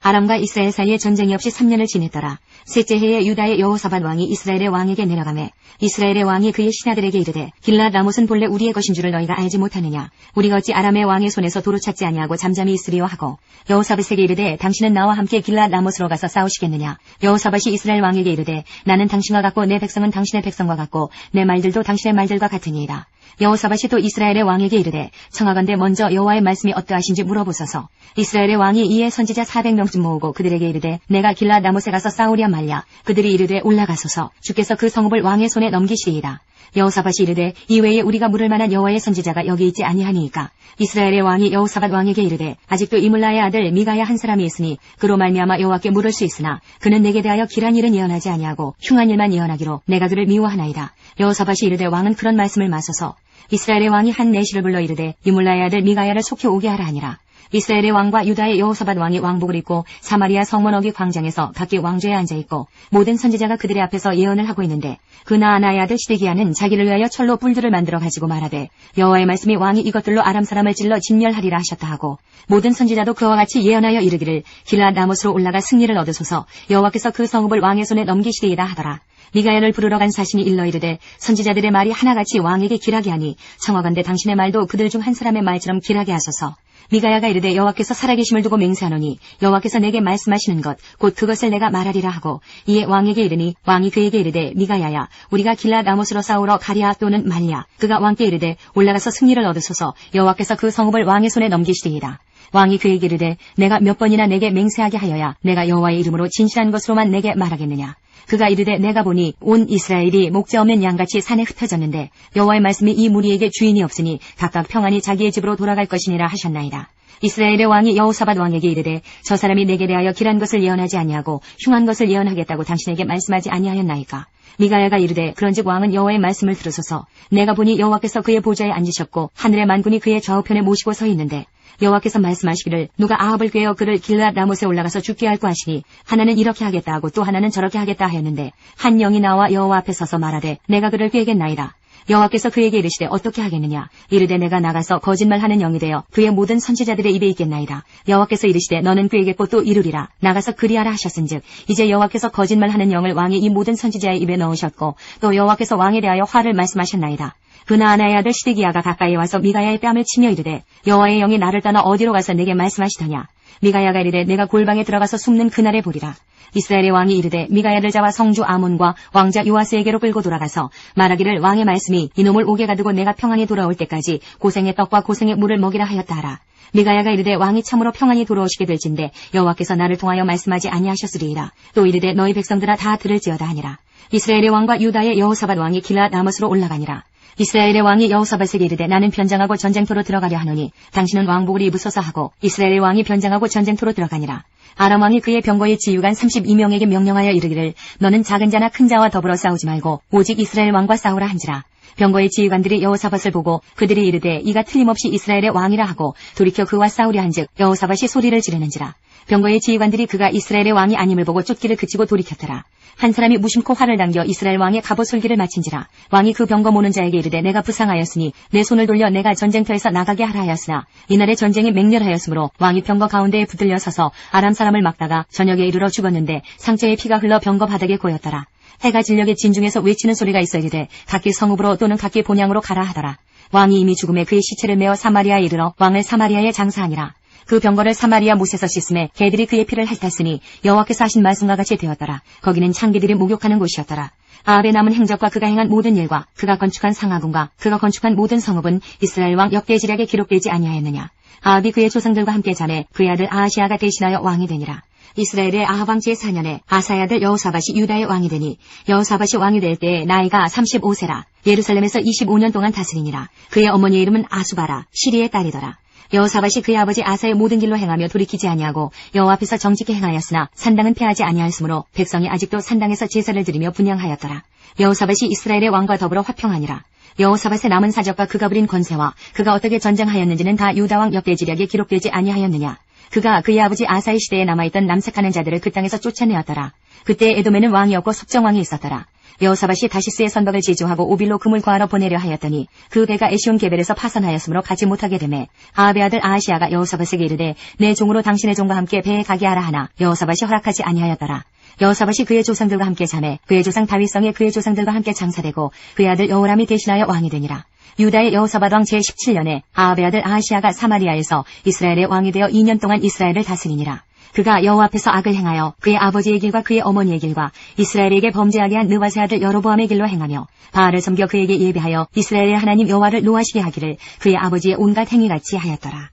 아람과 이스라엘 사이에 전쟁이 없이 3년을 지냈더라. 셋째 해에 유다의 여호사밧 왕이 이스라엘의 왕에게 내려가매 이스라엘의 왕이 그의 신하들에게 이르되 길랏 라못은 본래 우리의 것인 줄을 너희가 알지 못하느냐. 우리가 어찌 아람의 왕의 손에서 도로 찾지 아니하고 잠잠히 있으리요 하고 여호사밧에게 이르되 당신은 나와 함께 길랏 라못으로 가서 싸우시겠느냐. 여호사밧이 이스라엘 왕에게 이르되 나는 당신과 같고 내 백성은 당신의 백성과 같고 내 말들도 당신의 말들과 같으니이다. 여호사밧이 또 이스라엘의 왕에게 이르되 청하건대 먼저 여호와의 말씀이 어떠하신지 물어보소서. 이스라엘의 왕이 이에 선지자 400명쯤 모으고 그들에게 이르되 내가 길랏 라못에 가서 싸우랴 말랴. 그들이 이르되 올라가소서. 주께서 그 성읍을 왕의 손에 넘기시리이다. 여호사밧이 이르되 이외에 우리가 물을 만한 여호와의 선지자가 여기 있지 아니하니이까. 이스라엘의 왕이 여호사밧 왕에게 이르되 아직도 이물라의 아들 미가야 한 사람이 있으니 그로 말미암아 여호와께 물을 수 있으나 그는 내게 대하여 길한 일은 예언하지 아니하고 흉한 일만 예언하기로 내가 그를 미워하나이다. 여호사밧이 이르되 왕은 그런 말씀을 마소서. 이스라엘의 왕이 한 내시를 불러 이르되 이물라의 아들 미가야를 속히 오게 하라 하니라. 이스라엘의 왕과 유다의 여호사밧 왕이 왕복을 입고 사마리아 성문 어귀 광장에서 각기 왕좌에 앉아있고 모든 선지자가 그들의 앞에서 예언을 하고 있는데 그 나아나의 아들 시드기야는 자기를 위하여 철로 뿔들을 만들어 가지고 말하되 여호와의 말씀이 왕이 이것들로 아람 사람을 찔러 진멸하리라 하셨다 하고 모든 선지자도 그와 같이 예언하여 이르기를 길랏 라못으로 올라가 승리를 얻으소서. 여호와께서 그 성읍을 왕의 손에 넘기시리이다 하더라. 미가야를 부르러 간 사신이 일러 이르되 선지자들의 말이 하나같이 왕에게 길하게 하니 청하건대 당신의 말도 그들 중 한 사람의 말처럼 길하게 하소서. 미가야가 이르되 여호와께서 살아계심을 두고 맹세하노니 여호와께서 내게 말씀하시는 것 곧 그것을 내가 말하리라 하고 이에 왕에게 이르니 왕이 그에게 이르되 미가야야 우리가 길랏 라못으로 싸우러 가랴 또는 말랴. 그가 왕께 이르되 올라가서 승리를 얻으소서. 여호와께서 그 성읍을 왕의 손에 넘기시리이다. 왕이 그에게 이르되 내가 몇 번이나 내게 맹세하게 하여야 내가 여호와의 이름으로 진실한 것으로만 내게 말하겠느냐. 그가 이르되 내가 보니 온 이스라엘이 목자 없는 양같이 산에 흩어졌는데 여호와의 말씀이 이 무리에게 주인이 없으니 각각 평안히 자기의 집으로 돌아갈 것이니라 하셨나이다. 이스라엘의 왕이 여호사밧 왕에게 이르되 저 사람이 내게 대하여 길한 것을 예언하지 아니하고 흉한 것을 예언하겠다고 당신에게 말씀하지 아니하였나이까. 미가야가 이르되 그런즉 왕은 여호와의 말씀을 들으소서. 내가 보니 여호와께서 그의 보좌에 앉으셨고 하늘의 만군이 그의 좌우편에 모시고 서 있는데 여호와께서 말씀하시기를 누가 아합을 꾀어 그를 길랏 라못에 올라가서 죽게 할까 하시니 하나는 이렇게 하겠다 하고 또 하나는 저렇게 하겠다 하였는데 한 영이 나와 여호와 앞에 서서 말하되 내가 그를 꾀겠나이다. 여호와께서 그에게 이르시되 어떻게 하겠느냐. 이르되 내가 나가서 거짓말하는 영이 되어 그의 모든 선지자들의 입에 있겠나이다. 여호와께서 이르시되 너는 꾀겠고 또 이루리라. 나가서 그리하라 하셨은즉 이제 여호와께서 거짓말하는 영을 왕의 이 모든 선지자의 입에 넣으셨고 또 여호와께서 왕에 대하여 화를 말씀하셨나이다. 그 나아나의 아들 시드기야가 가까이 와서 미가야의 뺨을 치며 이르되 여호와의 영이 나를 떠나 어디로 가서 내게 말씀하시더냐. 미가야가 이르되 내가 골방에 들어가서 숨는 그날에 보리라. 이스라엘의 왕이 이르되 미가야를 잡아 성주 아몬과 왕자 요아스에게로 끌고 돌아가서 말하기를 왕의 말씀이 이놈을 옥에 가두고 내가 평안히 돌아올 때까지 고생의 떡과 고생의 물을 먹이라 하였다 하라. 미가야가 이르되 왕이 참으로 평안히 돌아오시게 될진데 여호와께서 나를 통하여 말씀하지 아니하셨으리이다. 또 이르되 너희 백성들아 다 들을지어다 하니라. 이스라엘의 왕과 유다의 여호사밧 왕이 길랏 라못으로 올라가니라. 이스라엘의 왕이 여호사밧에게 이르되 나는 변장하고 전쟁터로 들어가려 하노니 당신은 왕복을 입으소서 하고 이스라엘의 왕이 변장하고 전쟁터로 들어가니라. 아람 왕이 그의 병거의 지휘관 32명에게 명령하여 이르기를 너는 작은 자나 큰 자와 더불어 싸우지 말고 오직 이스라엘 왕과 싸우라 한지라. 병거의 지휘관들이 여호사밧을 보고 그들이 이르되 이가 틀림없이 이스라엘의 왕이라 하고 돌이켜 그와 싸우려 한즉 여호사밧이 소리를 지르는지라. 병거의 지휘관들이 그가 이스라엘의 왕이 아님을 보고 쫓기를 그치고 돌이켰더라. 한 사람이 무심코 활을 당겨 이스라엘 왕의 갑옷 솔기를 마친지라. 왕이 그 병거 모는 자에게 이르되 내가 부상하였으니 내 손을 돌려 내가 전쟁터에서 나가게 하라 하였으나 이날의 전쟁이 맹렬하였으므로 왕이 병거 가운데에 붙들려 서서 아람 사람을 막다가 저녁에 이르러 죽었는데 상처에 피가 흘러 병거 바닥에 고였더라. 해가 진녘에 진중에서 외치는 소리가 있어 이르되 각기 성읍으로 또는 각기 본향으로 가라 하더라. 왕이 이미 죽음에 그의 시체를 메어 사마리아에 이르러 왕을 사마리아에 장사하니라. 그 병거를 사마리아 못에서 씻음에 개들이 그의 피를 핥았으니 여호와께서 하신 말씀과 같이 되었더라. 거기는 창기들이 목욕하는 곳이었더라. 아합의 남은 행적과 그가 행한 모든 일과 그가 건축한 상하군과 그가 건축한 모든 성읍은 이스라엘 왕 역대지략에 기록되지 아니하였느냐. 아합이 그의 조상들과 함께 자매 그의 아들 아하시아가 대신하여 왕이 되니라. 이스라엘의 아합 왕 제4년에 아사의 아들 여호사밧이 유다의 왕이 되니 여호사밧이 왕이 될 때에 나이가 35세라. 예루살렘에서 25년 동안 다스리니라. 그의 어머니의 이름은 아수바라 시리의 딸이더라. 여호사밧이 그의 아버지 아사의 모든 길로 행하며 돌이키지 아니하고 여호와 앞에서 정직히 행하였으나 산당은 패하지 아니하였으므로 백성이 아직도 산당에서 제사를 드리며 분향하였더라. 여호사밧이 이스라엘의 왕과 더불어 화평하니라. 여호사밧의 남은 사적과 그가 부린 권세와 그가 어떻게 전쟁하였는지는 다 유다 왕 역대지략에 기록되지 아니하였느냐. 그가 그의 아버지 아사의 시대에 남아있던 남색하는 자들을 그 땅에서 쫓아내었더라. 그때 에돔에는 왕이 없고 속정왕이 있었더라. 여호사밧이 다시스의 선박을 지주하고 오빌로 금을 구하러 보내려 하였더니 그 배가 에시온 게벨에서 파선하였으므로 가지 못하게 되매 아합의 아들 아하시아가 여호사밧에게 이르되 내 종으로 당신의 종과 함께 배에 가게 하라 하나 여호사밧이 허락하지 아니하였더라. 여호사밧이 그의 조상들과 함께 자매 그의 조상 다윗성에 그의 조상들과 함께 장사되고 그의 아들 여호람이 대신하여 왕이 되니라. 유다의 여호사밧 왕 제17년에 아합의 아들 아하시아가 사마리아에서 이스라엘의 왕이 되어 2년 동안 이스라엘을 다스리니라. 그가 여호와 앞에서 악을 행하여 그의 아버지의 길과 그의 어머니의 길과 이스라엘에게 범죄하게 한 느바세 아들 여로보암의 길로 행하며 바알을 섬겨 그에게 예배하여 이스라엘의 하나님 여호와를 노하시게 하기를 그의 아버지의 온갖 행위같이 하였더라.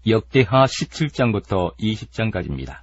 역대하 17장부터 20장까지입니다.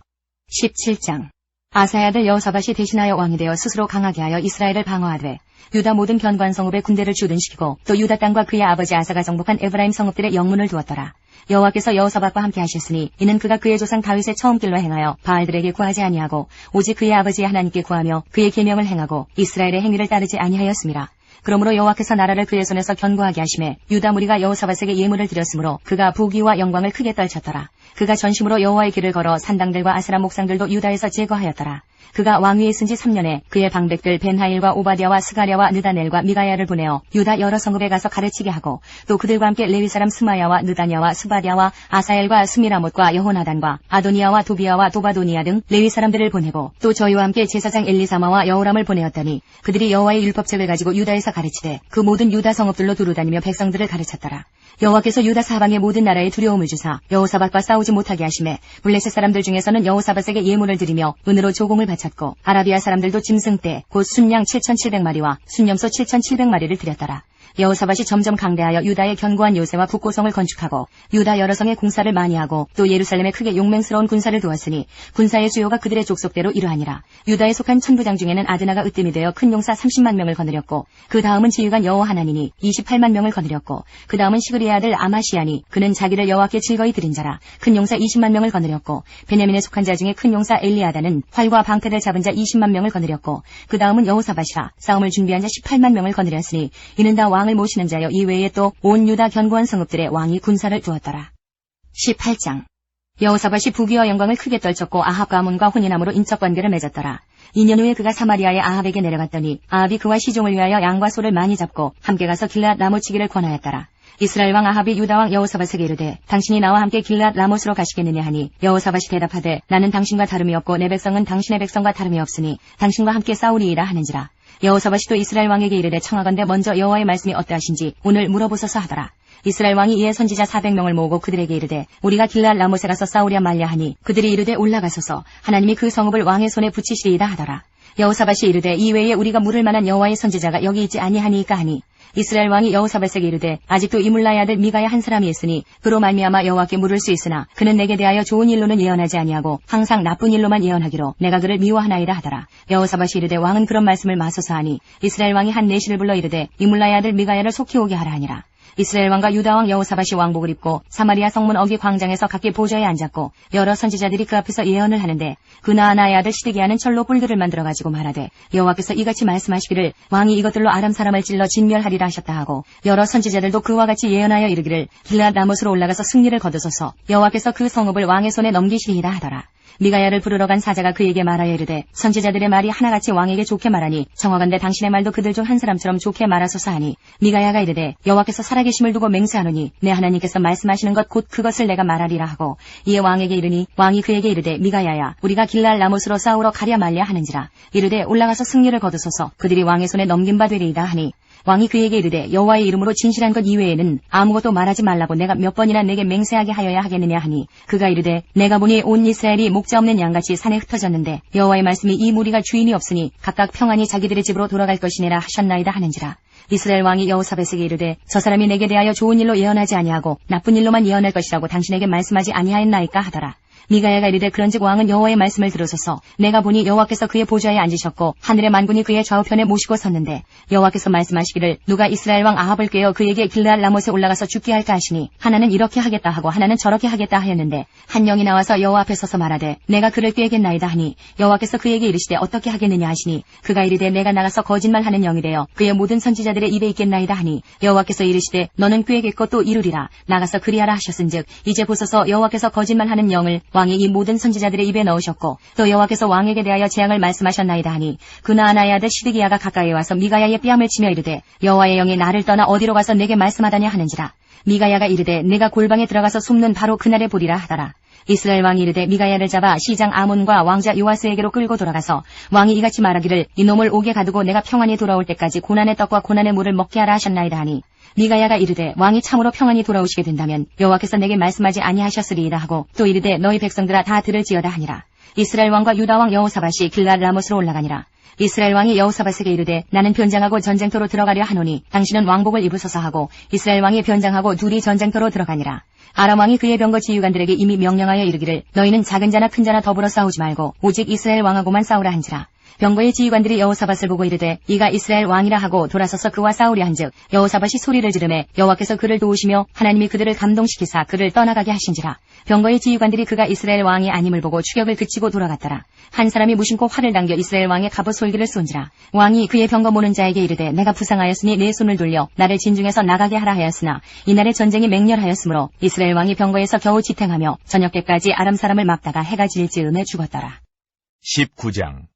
17장. 아사의 아들 여호사밧이 대신하여 왕이 되어 스스로 강하게 하여 이스라엘을 방어하되 유다 모든 견고한 성읍에 군대를 주둔시키고 또 유다 땅과 그의 아버지 아사가 정복한 에브라임 성읍들의 영문을 두었더라. 여호와께서 여호사밧과 함께 하셨으니 이는 그가 그의 조상 다윗의 처음 길로 행하여 바알들에게 구하지 아니하고 오직 그의 아버지의 하나님께 구하며 그의 계명을 행하고 이스라엘의 행위를 따르지 아니하였음이라. 그러므로 여호와께서 나라를 그의 손에서 견고하게 하심에 유다 무리가 여호사밧에게 예물을 드렸으므로 그가 부귀와 영광을 크게 떨쳤더라. 그가 전심으로 여호와의 길을 걸어 산당들과 아세라 목상들도 유다에서 제거하였더라. 그가 왕위에 있은 지 3년에 그의 방백들 벤하일과 오바댜와 스가랴와 느다넬과 미가야를 보내어 유다 여러 성읍에 가서 가르치게 하고 또 그들과 함께 레위 사람 스마야와 느다냐와 스바랴와 아사엘과 스미라못과 여호나단과 아도니아와 도비아와 도바도니아 등 레위 사람들을 보내고 또 저희와 함께 제사장 엘리사마와 여호람을 보내었더니 그들이 여호와의 율법책을 가지고 유다에서 가르치되 그 모든 유다 성읍들로 두루다니며 백성들을 가르쳤더라. 여호와께서 유다 사방의 모든 나라에 두려움을 주사 여호사밧과 싸우지 못하게 하심에 블레셋 사람들 중에서는 여호사밧에게 예물을 드리며 은으로 조공을 바쳤고 아라비아 사람들도 짐승떼 곧 순양 7,700마리와 순염소 7,700마리를 드렸더라. 여호사밧이 점점 강대하여 유다의 견고한 요새와 북고성을 건축하고 유다 여러 성에 공사를 많이 하고 또 예루살렘에 크게 용맹스러운 군사를 두었으니 군사의 수요가 그들의 족속대로 이러하니라. 유다에 속한 천부장 중에는 아드나가 으뜸이 되어 큰 용사 30만 명을 거느렸고 그 다음은 지휘관 여호 하나니니 28만 명을 거느렸고 그 다음은 시그리의 아들 아마시아니 그는 자기를 여호와께 즐거이 드린 자라 큰 용사 20만 명을 거느렸고 베냐민에 속한 자 중에 큰 용사 엘리아다는 활과 방패를 잡은 자 20만 명을 거느렸고 그 다음은 여호사밧이라 싸움을 준비한 자 18만 명을 거느렸으니 이는 다 왕을 모시는 자여 이외에 또 온 유다 견고한 성읍들의 왕이 군사를 두었더라. 18장. 여호사밧이 부귀와 영광을 크게 떨쳤고 아합 가문과 혼인함으로 인적 관계를 맺었더라. 2년 후에 그가 사마리아의 아합에게 내려갔더니 아합이 그와 시종을 위하여 양과 소를 많이 잡고 함께 가서 길앗 라못치기를 권하였더라. 이스라엘 왕 아합이 유다 왕 여호사밧에게 이르되 당신이 나와 함께 길앗 라못으로 가시겠느냐 하니 여호사밧이 대답하되 나는 당신과 다름이 없고 내 백성은 당신의 백성과 다름이 없으니 당신과 함께 싸우리이라 하는지라. 여호사밧이 또 이스라엘 왕에게 이르되 청하건대 먼저 여호와의 말씀이 어떠하신지 오늘 물어보소서 하더라. 이스라엘 왕이 이에 선지자 400명을 모으고 그들에게 이르되 우리가 길앗 라못에 가서 싸우랴 말랴 하니 그들이 이르되 올라가소서 하나님이 그 성읍을 왕의 손에 붙이시리이다 하더라. 여호사밧이 이르되 이외에 우리가 물을 만한 여호와의 선지자가 여기 있지 아니하니까 하니 이스라엘 왕이 여호사밧에게 이르되 아직도 이물라의 아들 미가야 한 사람이 있으니 그로 말미암아 여호와께 물을 수 있으나 그는 내게 대하여 좋은 일로는 예언하지 아니하고 항상 나쁜 일로만 예언하기로 내가 그를 미워하나이다 하더라. 여호사밧이 이르되 왕은 그런 말씀을 마소서 하니 이스라엘 왕이 한 내시를 불러 이르되 이물라의 아들 미가야를 속히 오게 하라 하니라. 이스라엘 왕과 유다 왕 여호사밧이 왕복을 입고 사마리아 성문 어기 광장에서 각기 보좌에 앉았고 여러 선지자들이 그 앞에서 예언을 하는데 그나아나의 아들 시드기야는 철로 뿔들을 만들어가지고 말하되 여호와께서 이같이 말씀하시기를 왕이 이것들로 아람 사람을 찔러 진멸하리라 하셨다 하고 여러 선지자들도 그와 같이 예언하여 이르기를 길앗 라못으로 올라가서 승리를 거두소서 여호와께서 그 성읍을 왕의 손에 넘기시리이다 하더라. 미가야를 부르러 간 사자가 그에게 말하여 이르되 선지자들의 말이 하나같이 왕에게 좋게 말하니 청하건대 당신의 말도 그들 중 한 사람처럼 좋게 말하소서 하니 미가야가 이르되 여호와께서 살아계심을 두고 맹세하노니 내 하나님께서 말씀하시는 것 곧 그것을 내가 말하리라 하고 이에 왕에게 이르니 왕이 그에게 이르되 미가야야 우리가 길랄 라못으로 싸우러 가랴 말랴 하는지라. 이르되 올라가서 승리를 거두소서 그들이 왕의 손에 넘긴 바 되리이다 하니 왕이 그에게 이르되 여호와의 이름으로 진실한 것 이외에는 아무것도 말하지 말라고 내가 몇 번이나 내게 맹세하게 하여야 하겠느냐 하니 그가 이르되 내가 보니 온 이스라엘이 목자 없는 양같이 산에 흩어졌는데 여호와의 말씀이 이 무리가 주인이 없으니 각각 평안히 자기들의 집으로 돌아갈 것이니라 하셨나이다 하는지라. 이스라엘 왕이 여호사밧에게 이르되 저 사람이 내게 대하여 좋은 일로 예언하지 아니하고 나쁜 일로만 예언할 것이라고 당신에게 말씀하지 아니하였나이까 하더라. 미가야가 이르되 그런즉 왕은 여호와의 말씀을 들으소서 내가 보니 여호와께서 그의 보좌에 앉으셨고 하늘의 만군이 그의 좌우편에 모시고 섰는데 여호와께서 말씀하시기를 누가 이스라엘 왕 아합을 꾀어 그에게 길르앗 라못에 올라가서 죽게 할까 하시니 하나는 이렇게 하겠다 하고 하나는 저렇게 하겠다 하였는데 한 영이 나와서 여호와 앞에 서서 말하되 내가 그를 꾀겠나이다 하니 여호와께서 그에게 이르시되 어떻게 하겠느냐 하시니 그가 이르되 내가 나가서 거짓말하는 영이 되어 그의 모든 선지자들의 입에 있겠나이다 하니 여호와께서 이르시되 너는 꾀겠고 또 이루리라 나가서 그리하라 하셨은즉 이제 보소서 여호와께서 거짓말하는 영을 왕이 이 모든 선지자들의 입에 넣으셨고 또 여호와께서 왕에게 대하여 재앙을 말씀하셨나이다 하니 그나아나의 아들 시드기야가 가까이 와서 미가야의 뺨을 치며 이르되 여호와의 영이 나를 떠나 어디로 가서 내게 말씀하다냐 하는지라. 미가야가 이르되 내가 골방에 들어가서 숨는 바로 그날에 보리라 하더라. 이스라엘 왕이 이르되 미가야를 잡아 시장 아몬과 왕자 요아스에게로 끌고 돌아가서 왕이 이같이 말하기를 이놈을 옥에 가두고 내가 평안히 돌아올 때까지 고난의 떡과 고난의 물을 먹게 하라 하셨나이다 하니 미가야가 이르되 왕이 참으로 평안히 돌아오시게 된다면 여호와께서 내게 말씀하지 아니하셨으리이다 하고 또 이르되 너희 백성들아 다 들을지어다 하니라. 이스라엘 왕과 유다 왕 여호사밧이 길앗 라못으로 올라가니라. 이스라엘 왕이 여호사밧에게 이르되 나는 변장하고 전쟁터로 들어가려 하노니 당신은 왕복을 입으소서 하고 이스라엘 왕이 변장하고 둘이 전쟁터로 들어가니라. 아람 왕이 그의 병거 지휘관들에게 이미 명령하여 이르기를 너희는 작은 자나 큰 자나 더불어 싸우지 말고 오직 이스라엘 왕하고만 싸우라 한지라. 병거의 지휘관들이 여호사밧을 보고 이르되 이가 이스라엘 왕이라 하고 돌아서서 그와 싸우려 한즉 여호사밧이 소리를 지르매 여호와께서 그를 도우시며 하나님이 그들을 감동시키사 그를 떠나가게 하신지라. 병거의 지휘관들이 그가 이스라엘 왕이 아님을 보고 추격을 그치고 돌아갔더라. 한 사람이 무심코 활을 당겨 이스라엘 왕의 갑옷 솔기를 쏜지라. 왕이 그의 병거 모는 자에게 이르되 내가 부상하였으니 내 손을 돌려 나를 진중에서 나가게 하라 하였으나 이날의 전쟁이 맹렬하였으므로 이스라엘 왕이 병거에서 겨우 지탱하며 저녁 때까지 아람 사람을 막다가 해가 질 즈음에 죽었더라. 19장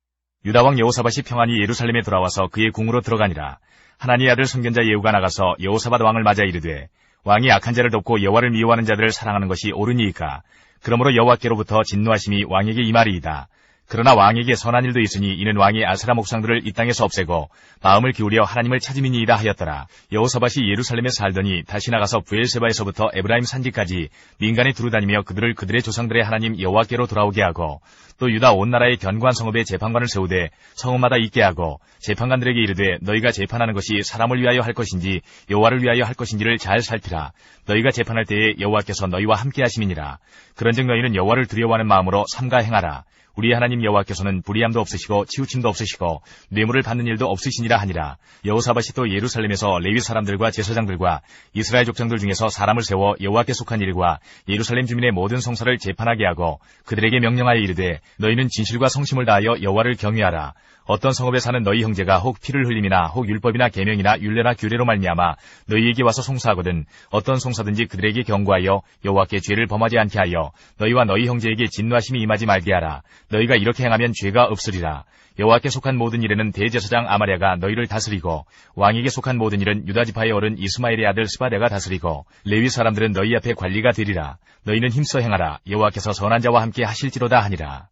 유다왕 여호사밧이 평안히 예루살렘에 돌아와서 그의 궁으로 들어가니라. 하나님의 아들 선견자 예후가 나가서 여호사밧 왕을 맞아 이르되 왕이 악한 자를 돕고 여호와를 미워하는 자들을 사랑하는 것이 옳으니이까. 그러므로 여호와께로부터 진노하심이 왕에게 임하리이다. 그러나 왕에게 선한 일도 있으니 이는 왕이 아세라 목상들을 이 땅에서 없애고 마음을 기울여 하나님을 찾음이니이다 하였더라. 여호사밧이 예루살렘에 살더니 다시 나가서 브엘세바에서부터 에브라임 산지까지 민간에 두루다니며 그들을 그들의 조상들의 하나님 여호와께로 돌아오게 하고 또 유다 온 나라의 견고한 성읍에 재판관을 세우되 성읍마다 있게 하고 재판관들에게 이르되 너희가 재판하는 것이 사람을 위하여 할 것인지 여호와를 위하여 할 것인지를 잘 살피라. 너희가 재판할 때에 여호와께서 너희와 함께 하심이니라. 그런즉 너희는 여호와를 두려워하는 마음으로 삼가 행하라. 우리 하나님 여호와께서는 불의함도 없으시고 치우침도 없으시고 뇌물을 받는 일도 없으시니라 하니라. 여호사밧이 또 예루살렘에서 레위 사람들과 제사장들과 이스라엘 족장들 중에서 사람을 세워 여호와께 속한 일과 예루살렘 주민의 모든 성사를 재판하게 하고 그들에게 명령하여 이르되 너희는 진실과 성심을 다하여 여호와를 경외하라. 어떤 성읍에 사는 너희 형제가 혹 피를 흘림이나 혹 율법이나 계명이나 율례나 규례로 말미암아 너희에게 와서 송사하거든 어떤 송사든지 그들에게 경고하여 여호와께 죄를 범하지 않게 하여 너희와 너희 형제에게 진노하심이 임하지 말게 하라. 너희가 이렇게 행하면 죄가 없으리라. 여호와께 속한 모든 일에는 대제사장 아마랴가 너희를 다스리고 왕에게 속한 모든 일은 유다 지파의 어른 이스마엘의 아들 스바랴가 다스리고 레위 사람들은 너희 앞에 관리가 되리라. 너희는 힘써 행하라. 여호와께서 선한 자와 함께 하실지로다 하니라.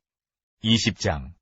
20장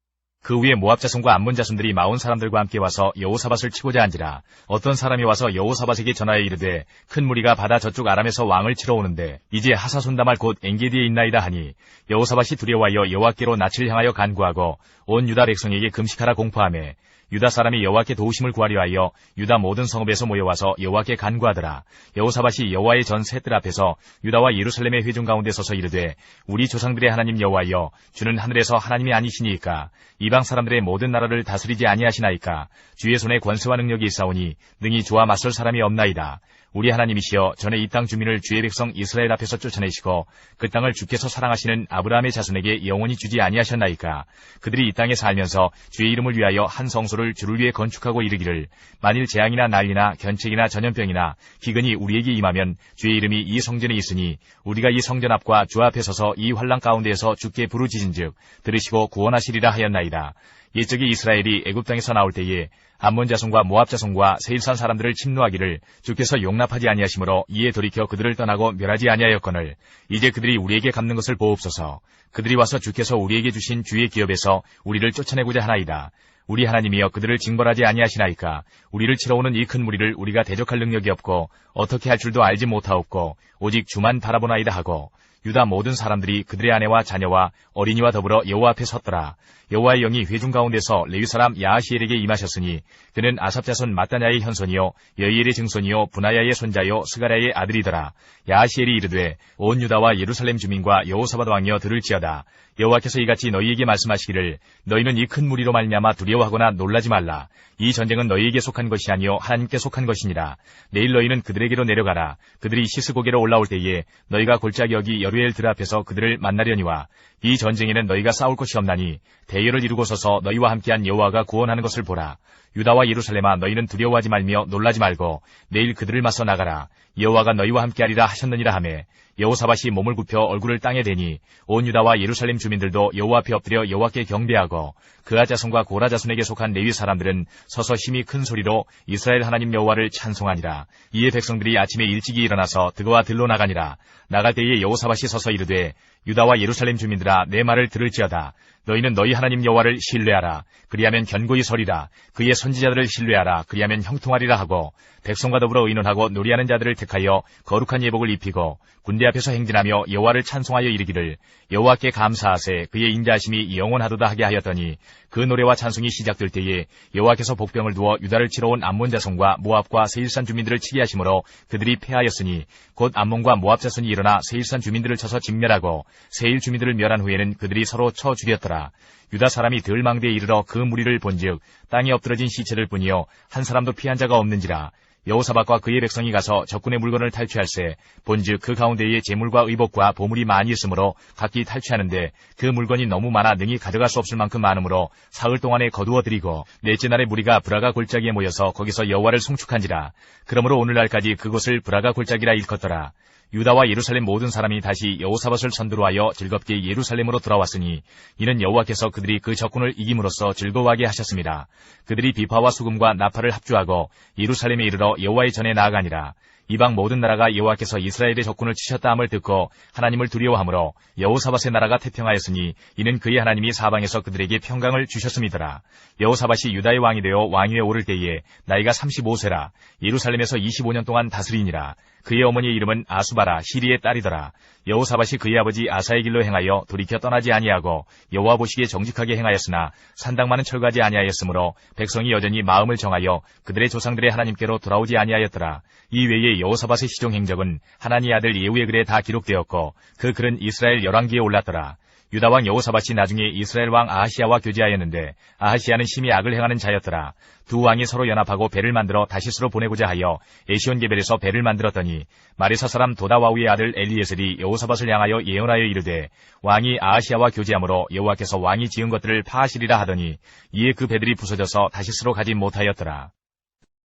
그 후에 모압 자손과 암몬 자손들이 마온 사람들과 함께 와서 여호사밧을 치고자 한지라. 어떤 사람이 와서 여호사밧에게 전하여 이르되 큰 무리가 바다 저쪽 아람에서 왕을 치러 오는데 이제 하사손다말 곧 엔게디에 있나이다 하니 여호사밧이 두려워하여 여호와께로 낯을 향하여 간구하고 온 유다 백성에게 금식하라 공포하며 유다 사람이 여호와께 도우심을 구하려 하여 유다 모든 성읍에서 모여와서 여호와께 간구하더라. 여호사밧이 여호와의 전 셋들 앞에서 유다와 예루살렘의 회중 가운데 서서 이르되 우리 조상들의 하나님 여호와여 주는 하늘에서 하나님이 아니시니이까 이방 사람들의 모든 나라를 다스리지 아니하시나이까. 주의 손에 권세와 능력이 있사오니 능히 주와 맞설 사람이 없나이다. 우리 하나님이시여 전에 이 땅 주민을 주의 백성 이스라엘 앞에서 쫓아내시고 그 땅을 주께서 사랑하시는 아브라함의 자손에게 영원히 주지 아니하셨나이까. 그들이 이 땅에 살면서 주의 이름을 위하여 한 성소를 주를 위해 건축하고 이르기를 만일 재앙이나 난리나 견책이나 전염병이나 기근이 우리에게 임하면 주의 이름이 이 성전에 있으니 우리가 이 성전 앞과 주 앞에 서서 이 환난 가운데에서 주께 부르짖은즉 들으시고 구원하시리라 하였나이다. 옛적에 이스라엘이 애굽 땅에서 나올 때에 암몬 자손과 모압 자손과 세일산 사람들을 침노하기를 주께서 용납하지 아니하시므로 이에 돌이켜 그들을 떠나고 멸하지 아니하였거늘 이제 그들이 우리에게 갚는 것을 보옵소서. 그들이 와서 주께서 우리에게 주신 주의 기업에서 우리를 쫓아내고자 하나이다. 우리 하나님이여 그들을 징벌하지 아니하시나이까. 우리를 치러 오는 이 큰 무리를 우리가 대적할 능력이 없고 어떻게 할 줄도 알지 못하옵고 오직 주만 바라보나이다 하고 유다 모든 사람들이 그들의 아내와 자녀와 어린이와 더불어 여호와 앞에 섰더라. 여호와의 영이 회중 가운데서 레위 사람 야하시엘에게 임하셨으니 그는 아삽 자손 마따냐의 현손이요 여이엘의 증손이요 분하야의 손자요 스가랴의 아들이더라. 야하시엘이 이르되 온 유다와 예루살렘 주민과 여호사밧 왕이여 들을지어다. 여호와께서 이같이 너희에게 말씀하시기를 너희는 이 큰 무리로 말미암아 두려워하거나 놀라지 말라. 이 전쟁은 너희에게 속한 것이 아니요 하나님께 속한 것이니라. 내일 너희는 그들에게로 내려가라. 그들이 시스고게로 올라올 때에 너희가 골짜기 여기 여루엘 들 앞에서 그들을 만나려니와 이 전쟁에는 너희가 싸울 것이 없나니 대열을 이루고 서서 너희와 함께한 여호와가 구원하는 것을 보라. 유다와 예루살렘아 너희는 두려워하지 말며 놀라지 말고 내일 그들을 맞서 나가라. 여호와가 너희와 함께하리라 하셨느니라 하매 여호사밧이 몸을 굽혀 얼굴을 땅에 대니 온 유다와 예루살렘 주민들도 여호와 앞에 엎드려 여호와께 경배하고 그아 자손과 고라 자손에게 속한 레위 사람들은 서서 힘이 큰 소리로 이스라엘 하나님 여호와를 찬송하니라. 이에 백성들이 아침에 일찍이 일어나서 드거와 들로 나가니라. 나갈 때에 여호사밧이 서서 이르되 유다와 예루살렘 주민들아 내 말을 들을지어다. 너희는 너희 하나님 여호와를 신뢰하라. 그리하면 견고히 서리라. 그의 선지자들을 신뢰하라. 그리하면 형통하리라 하고 백성과 더불어 의논하고 노래하는 자들을 택하여 거룩한 예복을 입히고 군대 앞에서 행진하며 여호와를 찬송하여 이르기를 여호와께 감사하세 그의 인자하심이 영원하도다 하게 하였더니 그 노래와 찬송이 시작될 때에 여호와께서 복병을 두어 유다를 치러 온 암몬 자손과 모압과 세일산 주민들을 치게 하심으로 그들이 패하였으니 곧 암몬과 모압 자손이 일어나 세일산 주민들을 쳐서 진멸하고 세일 주민들을 멸한 후에는 그들이 서로 쳐 죽였더라. 유다 사람이 들망대에 이르러 그 무리를 본즉 땅에 엎드러진 시체를 뿐이요 한 사람도 피한 자가 없는지라. 여호사밧과 그의 백성이 가서 적군의 물건을 탈취할세 본즉 그 가운데에 재물과 의복과 보물이 많이 있으므로 각기 탈취하는데 그 물건이 너무 많아 능히 가져갈 수 없을 만큼 많으므로 사흘 동안에 거두어들이고 넷째 날에 무리가 브라가 골짜기에 모여서 거기서 여호와를 송축한지라. 그러므로 오늘날까지 그곳을 브라가 골짜기라 일컫더라. 유다와 예루살렘 모든 사람이 다시 여호사밧을 선두로 하여 즐겁게 예루살렘으로 돌아왔으니 이는 여호와께서 그들이 그 적군을 이김으로써 즐거워하게 하셨습니다. 그들이 비파와 수금과 나팔을 합주하고 예루살렘에 이르러 여호와의 전에 나아가니라. 이방 모든 나라가 여호와께서 이스라엘의 적군을 치셨다 함을 듣고 하나님을 두려워하므로 여호사밧의 나라가 태평하였으니 이는 그의 하나님이 사방에서 그들에게 평강을 주셨음이더라. 여호사밧이 유다의 왕이 되어 왕위에 오를 때에 나이가 35세라. 예루살렘에서 25년 동안 다스리니라. 그의 어머니의 이름은 아수바라 시리의 딸이더라. 여호사밧이 그의 아버지 아사의 길로 행하여 돌이켜 떠나지 아니하고 여호와 보시기에 정직하게 행하였으나 산당만은 철거하지 아니하였으므로 백성이 여전히 마음을 정하여 그들의 조상들의 하나님께로 돌아오지 아니하였더라. 이 외에 여호사밧의 시종 행적은 하나니의 아들 예후의 글에 다 기록되었고 그 글은 이스라엘 열왕기에 올랐더라. 유다 왕 여호사밧이 나중에 이스라엘 왕 아하시야와 교제하였는데 아하시야는 심히 악을 행하는 자였더라. 두 왕이 서로 연합하고 배를 만들어 다시스로 보내고자 하여 에시온게벨에서 배를 만들었더니 마레사 사람 도다와우의 아들 엘리에셀이 여호사밧을 향하여 예언하여 이르되 왕이 아하시야와 교제하므로 여호와께서 왕이 지은 것들을 파하시리라 하더니 이에 그 배들이 부서져서 다시스로 가지 못하였더라.